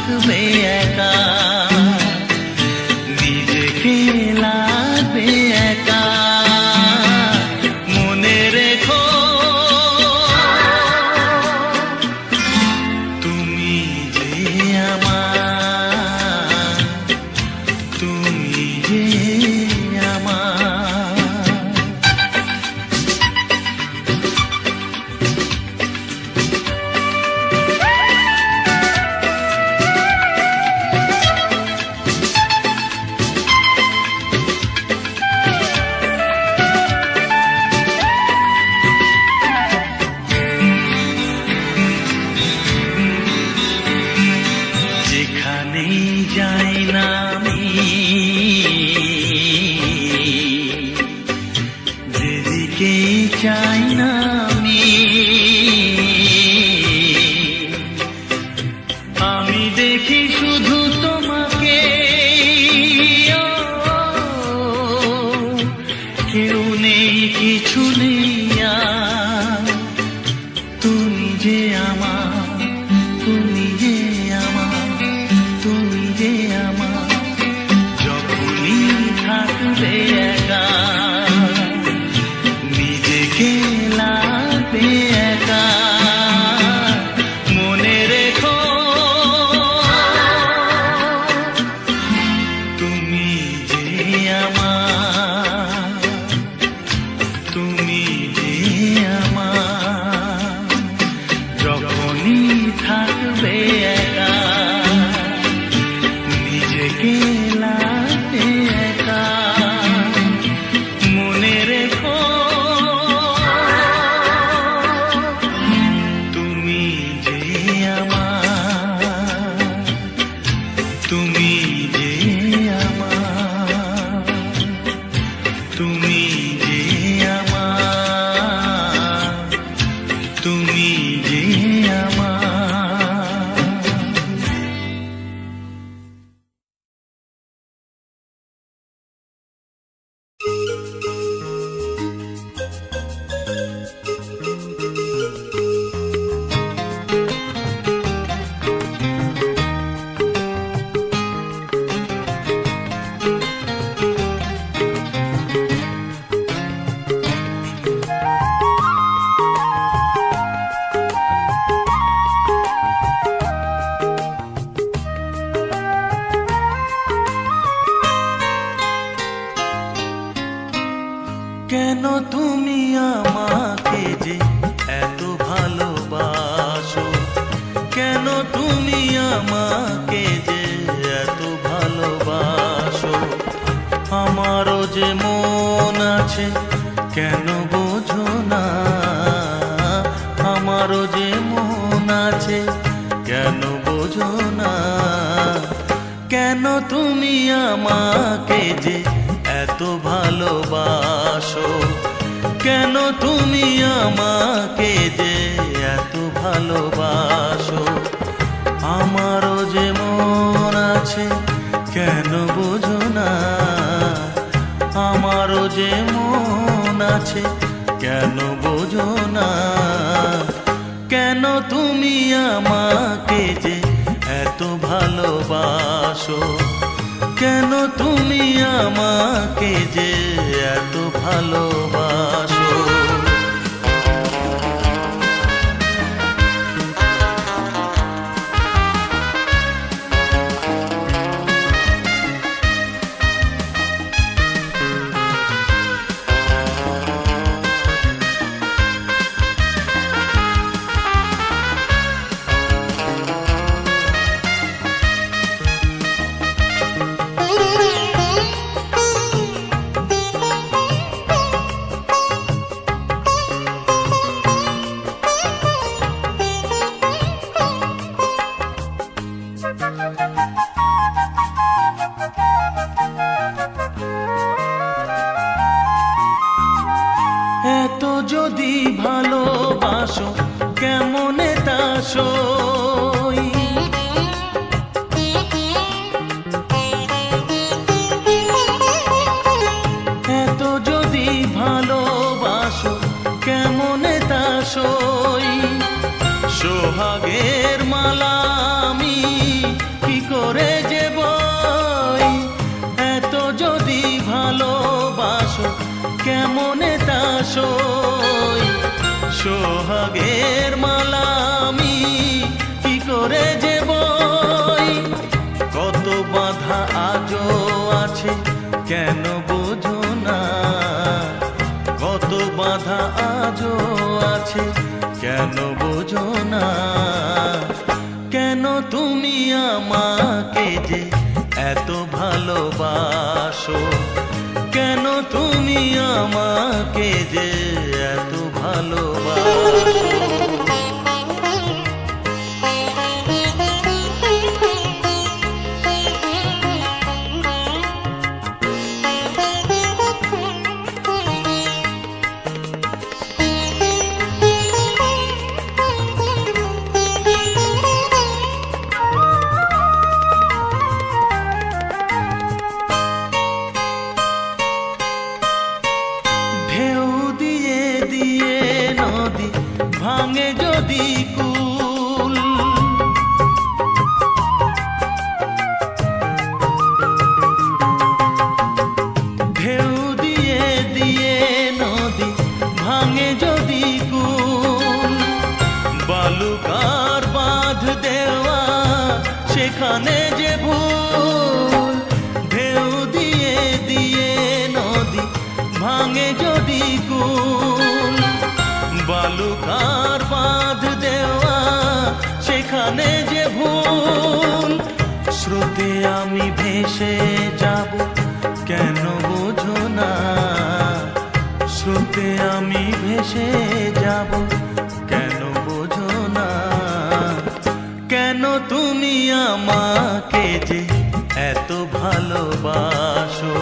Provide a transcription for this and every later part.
থাকবে একা, নিজেকে লাগবে একা। মনে রেখো তুমি যে আমার, তুমি যে আমার। যেখানেই যাই না আমি, যেদিকে চাই না আমি, আমি দেখি শুধু তোমাকে। কেউ নেই কিছু নেই আর, তুমি যে আমার, তুমি যে আমার, তুমি যে আমার। যখনই থাকবে একা, নিজেকে লাগবে একা। মনে রেখো তুমি যে আমার, তুমি যে আমার। যখনই থাকবে একা, নিজেকে লাগবে একা। মনে রেখো তুমি যে আমার, তুমি যে আমার, তুমি যে আমার, তুমি যে আমার। কেন তুমি আমাকে যে এত ভালোবাসো, কেন তুমি আমাকে যে এত ভালোবাসো। আমারও যে মন আছে কেন বোঝো না, আমারও যে মন আছে কেন বোঝো না। কেন তুমি আমাকে যে এত ভালোবাসো, কেন তুমি আমাকে যে এত ভালোবাসো। আমারও যে মন আছে কেন বোঝো না, আমারও যে মন আছে কেন বোঝো না। কেন তুমি আমাকে যে এত ভালোবাসো, কেন তুমি আমাকে যে এত ভালোবাসো। এত যদি ভালোবাসো কেমনে তা সই, এত যদি ভালোবাসো কেমনে তা সই। সোহাগের মালা আমি তা সই। সোহাগের মালা আমি কি করে যে বই, কত বাধা আজও আছে কেন বোঝো না, কত বাধা আজও আছে কেন বোঝো না। কেন তুমি আমাকে যে এত ভালোবাসো, কেন তুমি আমাকে যে এত ভালোবাসো। ভাঙে যদি কুল, ঢেউ দিয়ে দিয়ে নদী ভাঙে যদি কুল, বালুকার বাঁধ দেওয়া সেখানে যে ভুল। ঢেউ দিয়ে দিয়ে নদী ভাঙে যদি কুল, বালুকার বাঁধ দেওয়া সেখানে যে ভুল। স্রোতে আমি ভেসে যাব কেন বোঝো না, স্রোতে আমি ভেসে যাব কেন বোঝো না। কেন তুমি আমাকে যে এত ভালোবাসো,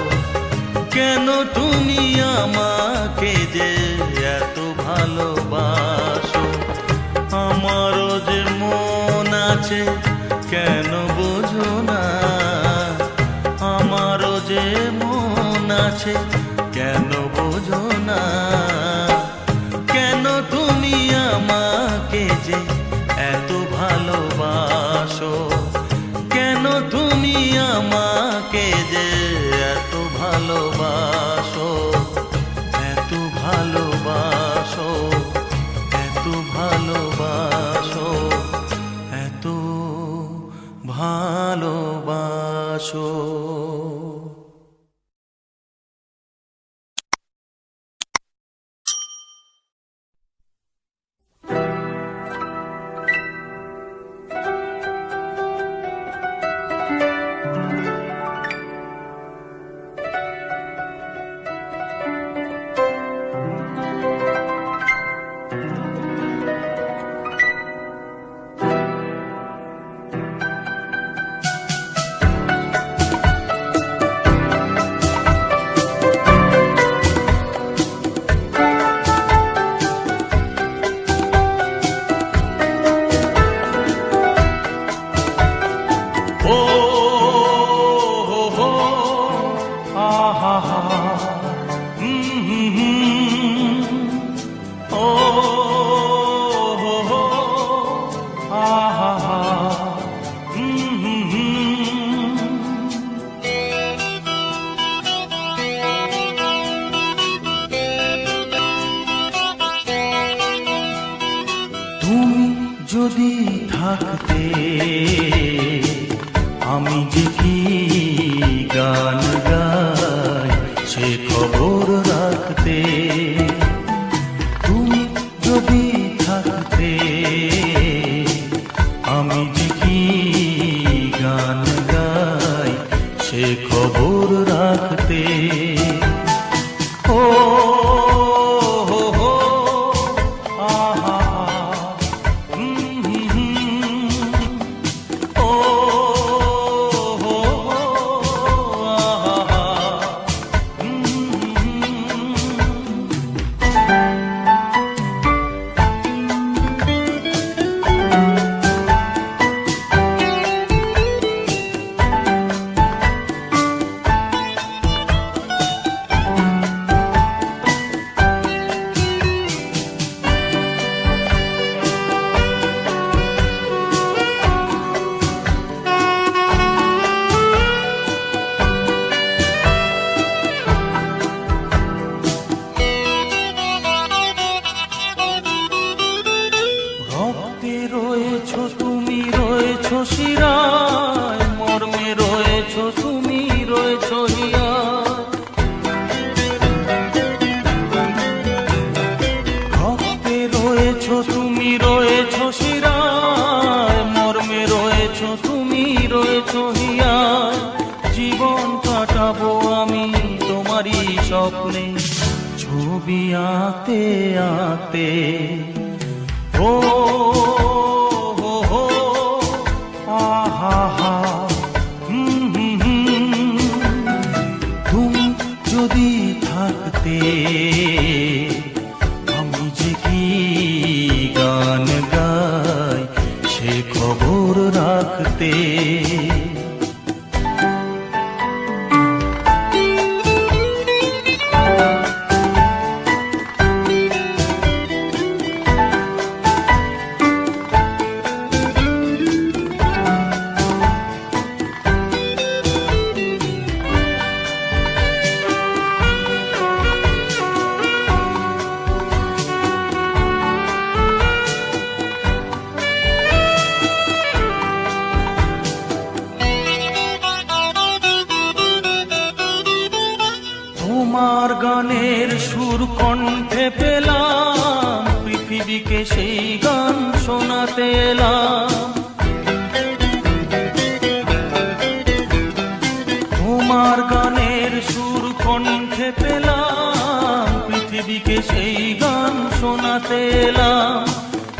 কেন তুমি আমাকে যে এত ভালোবাসো। আমারও যে মন আছে কেন বোঝো না, আমারও যে মন আছে কেন বোঝো না। কেন তুমি আমাকে যে এত ভালোবাসো, কেন তুমি আমাকে যে এত ভালোবাসো, এত ভালোবাসো, এত ভালোবাসো, এত ভালোবাসো। তুমি যদি থাকতে আমি যে কি গান গাই সে খবর রাখতে। তুমি যদি থাকতে আমি যে কি গান গাই সে খবর রাখতে। ও তুমি রয়েছ শিরায়, মর্মে রয়েছ তুমি রয়েছ হিয়ায়। জীবন কাটাবো আমি তোমারই স্বপ্নে, ছবি আঁকতে আঁকতে। ও হো হো আহা হা, তুমি যদি থাকতে আমি যে কি গান গাই সে খবর রাখতে। তোমার গানের সুর কণ্ঠে পেলাম, পৃথিবীকে সেই গান শোনাতে এলাম। তোমার গানের সুর কণ্ঠে পেলাম, পৃথিবীকে সেই গান শোনাতে এলাম।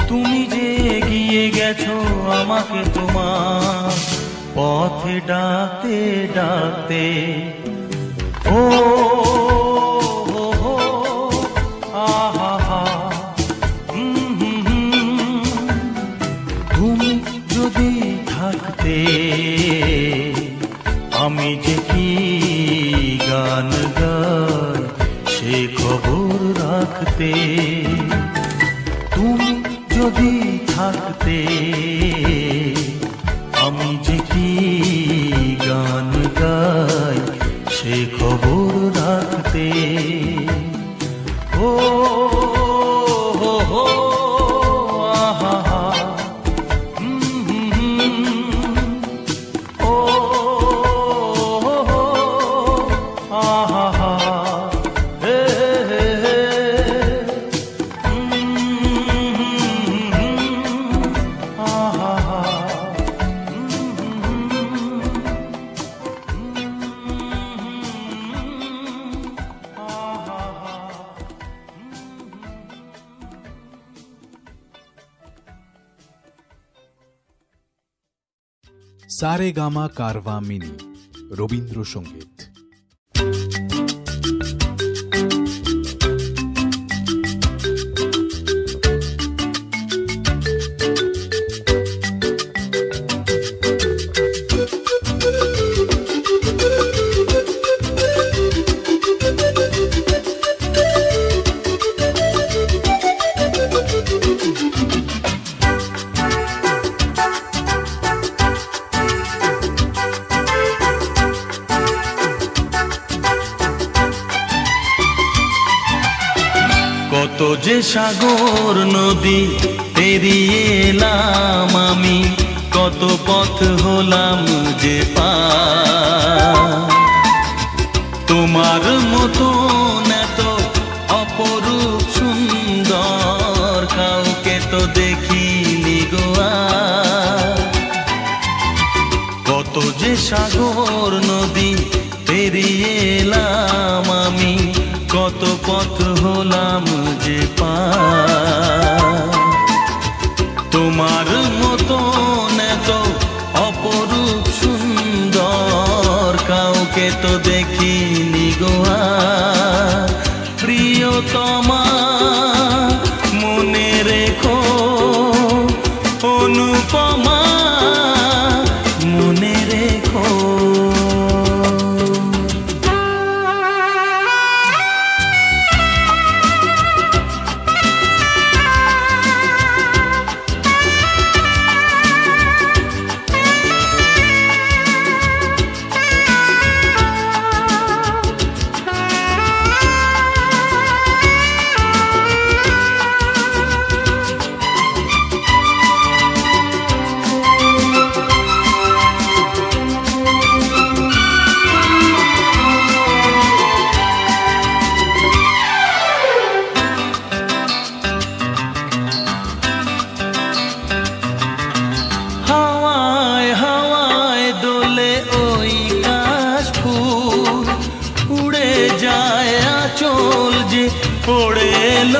তুমি যে এগিয়ে গেছো আমাকে তোমার পথে ডাকতে ডাকতে। ও হো হো আহা হা, তুমি যদি থাকতে আমি যে কি গান গাই সে খবর রাখতে। তুমি যদি থাকতে আমি যে কি গান গাই সে খবর রাখতে। ও হো হো আহা হা, ও হো হো আহা হা, হে হে হে, আহা হা। সারেগামা কারভা মিনি রবীন্দ্রসঙ্গীত। কত যে সাগর নদী পেরিয়ে এলাম আমি, কত পথ হলাম যে পার। তোমার মতো এত অপরূপ সুন্দর কাউকে তো দেখিনি গো আর। কত যে সাগর নদী পেরিয়ে এলাম আমি, কত পথ হলাম যে পার। তোমার মতো এত অপরূপ সুন্দর কাউকে তো দেখিনি গো আর। প্রিয়তমা মনে রেখো, অনুপমা মনে রেখো।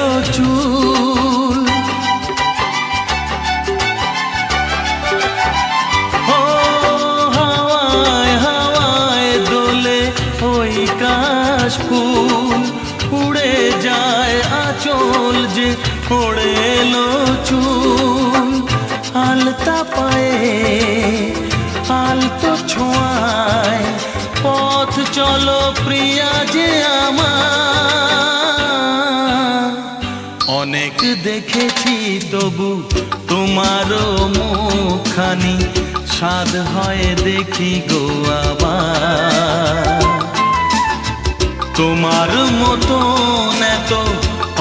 এলো চুল। ও হাওয়ায় হাওয়ায় দোলে ওই কাশ ফুল, উড়ে যায় আঁচল যে পড়ে এলো চুল। আলতা পায়ে আলতো ছোঁয়ায় পথ চলো প্রিয়া যে আমার। অনেক দেখেছি তবু তোমারও মুখখানি, স্বাদ হয় দেখি গো আবার। তোমার মতন এত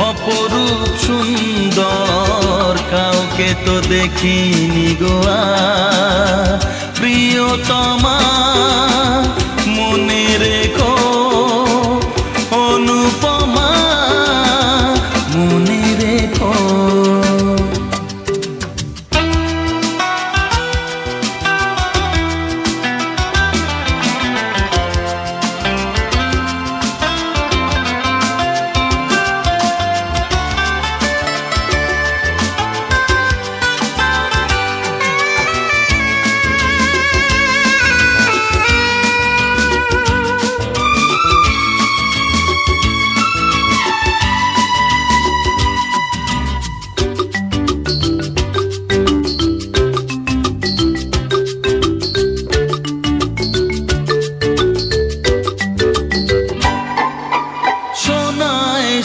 অপরূপ সুন্দর কাউকে তো দেখিনি গো আর। প্রিয়তমা মনে রেখো, অনুপমা মনে রেখো।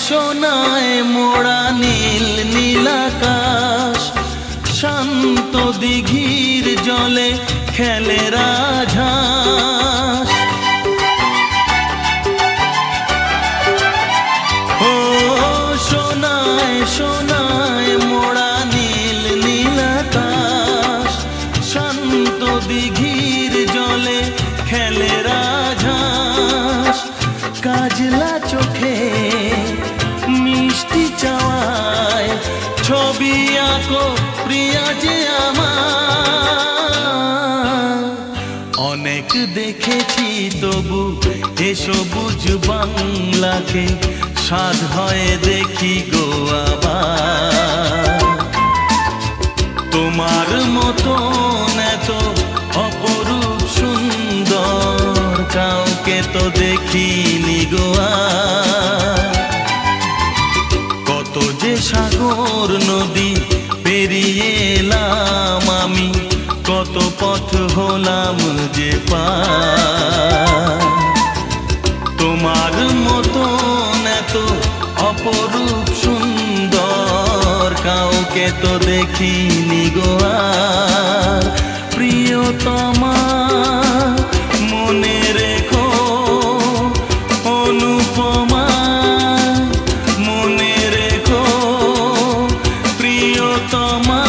সোনায় মোড়া নীল নীলাকাশ, শান্ত দিঘির জলে খেলে রাজহাঁস। ও সোনায় সোনায় মোড়া নীল নীলাকাশ, শান্ত দিঘির জলে খেলে রাজহাঁস। কাজলা চোখে মিষ্টি চাওয়ায় ছবি আঁকো প্রিয়া যে আমার। অনেক দেখেছি তবু এ সবুজ বাংলাকে, স্বাদ হয় দেখি গো আবার। তোমার মতন এত অপরূপ সুন্দর কাউকে তো দেখিনি গো আর। কত যে সাগর নদী পেরিয়ে এলাম আমি, কত পথ হলাম যে পার। তোমার মতন এত অপরূপ সুন্দর কাউকে তো দেখিনি গো আর। প্রিয়তমা মনে রেখো, অনুপমা মনে রেখো। প্রিয়তমা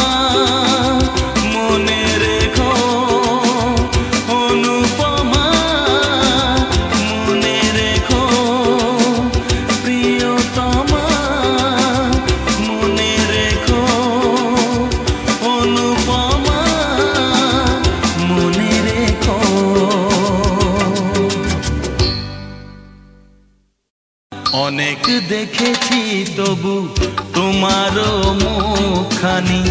মনে রেখো, অনুপমা মনে রেখো। প্রিয়তমা মনে রেখো, অনুপমা মনে রেখো। অনেক দেখেছি তবু তোমারও মুখখানি,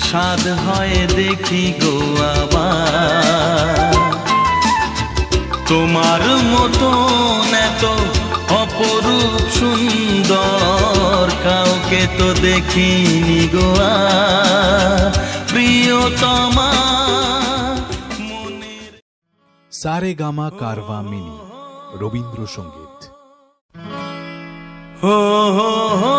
স্বাদ হয় দেখি গো আবার। তোমার মতন এত অপরূপ সুন্দর কাউকে তো দেখিনি গো আর। প্রিয়তমা মনে। সারেগামা কারভা মিনি রবীন্দ্রসঙ্গীত। হো হো হো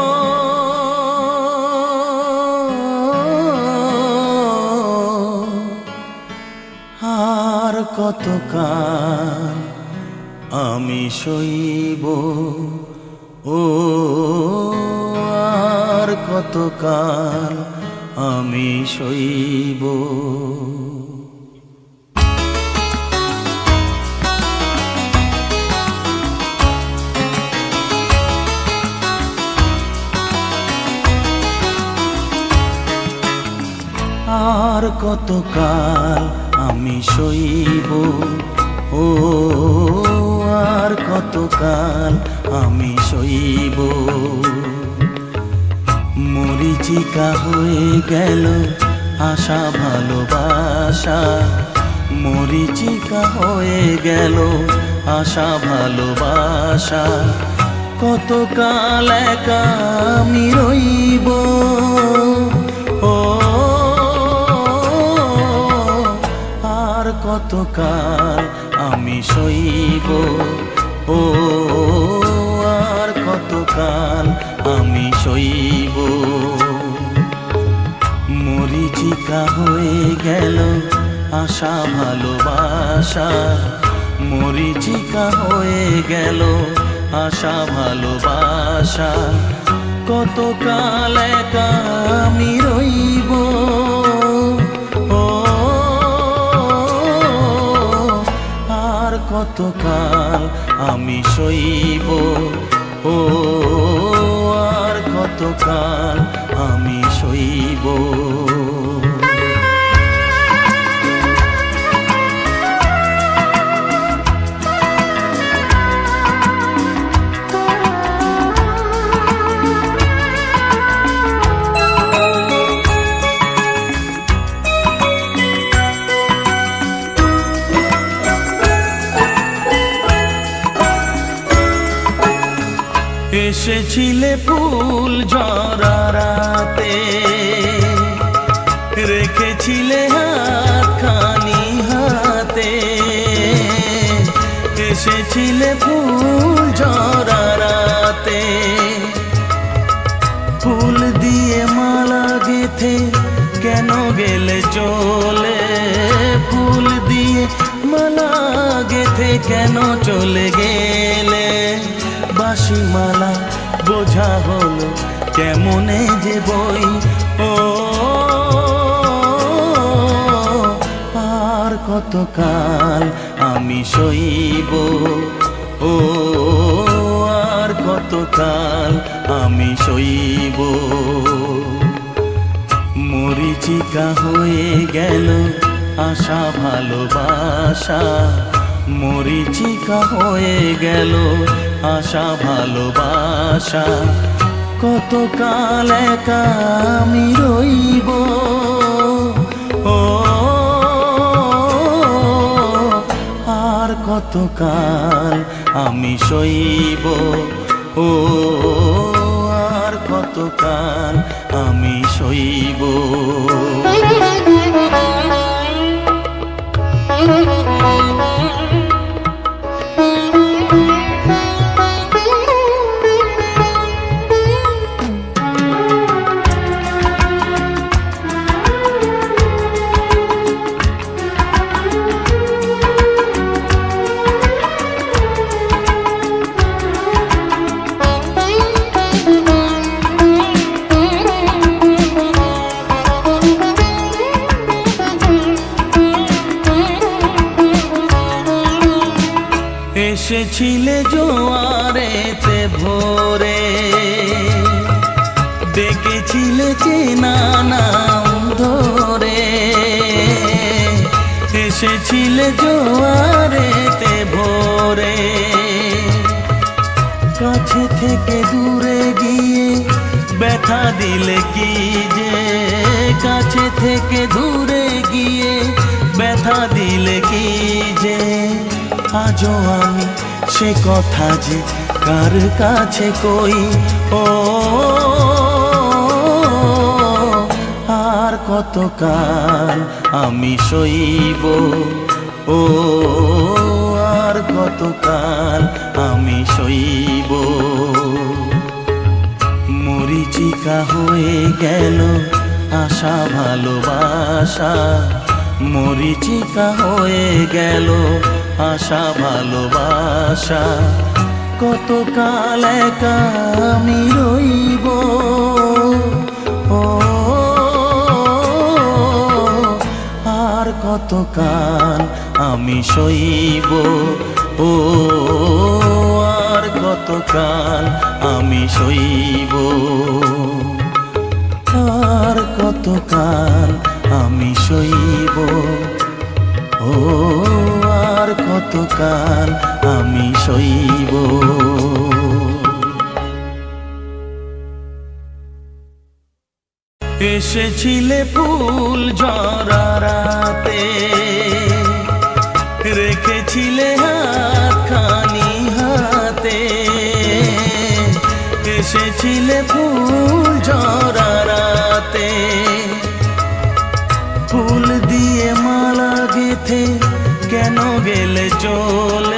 আর কতকাল আমি সইব, ও আর কতকাল আমি সইব। আর কতকাল আমি সইব, ও আর কতকাল আমি সইব। মরিচিকা হয়ে গেল আশা ভালোবাসা, মরিচিকা হয়ে গেল আশা ভালোবাসা। কতকাল একা আমি রইব, ও আর কতকাল আমি সইব, ও আর কতকাল আমি সইব। মরিচিকা হয়ে গেল আশা ভালোবাসা, মরিচিকা হয়ে গেল আশা ভালোবাসা। কতকাল একা আমি রইব, ও আর কতকাল আমি সইব, ও আর কতকাল আমি সইব। এসেছিলে ফুল ঝরা রাতে, রেখেছিলে হাতখানি হাতে। এসেছিলে ফুল ঝরা রাতে, ফুল দিয়ে মালা গেথে কেন গেলে চলে, ফুল দিয়ে মালা গেথে কেন চলে গেলে। বাঁশি মালা বোঝা হলো কেমনে যে বই, ও আর কতকাল আমি সইব, ও আর কতকাল আমি সইব। মরিচিকা হয়ে গেল আশা ভালোবাসা, মরিচিকা হয়ে গেল আশা ভালোবাসা। কতকাল একা আমি রইব, ও আর কতকাল আমি সইব, ও আর কতকাল আমি সইব। এসেছিলে জোয়ারেতে ভোরে, ডেকেছিলে চেনা নাম ধরে। এসেছিলে জোয়ারেতে ভোরে, কাছে থেকে দূরে গিয়ে ব্যথা দিলে কি যে, কাছে থেকে দূরে গিয়ে ব্যথা দিলে কি যে। আজও আমি সে কথা যে কার কাছে কই, ও আর কতকাল আমি সইব, ও আর কতকাল আমি সইব। মরিচিকা হয়ে গেল আশা ভালোবাসা, মরিচিকা হয়ে গেল আশা ভালোবাসা। কতকাল একা আমি রইব, ও আর কতকাল আমি সইব, ও আর কতকাল আমি সইব, আর কতকাল আমি সইব, ও আর কতকাল আমি সইব। এসেছিলে ফুল ঝরাতে, রেখেছিলে হাতখানি হাতে। এসেছিলে ফুল ঝরাতে, ফুল দিয়ে মালা গেথে কেন গেলে চলে?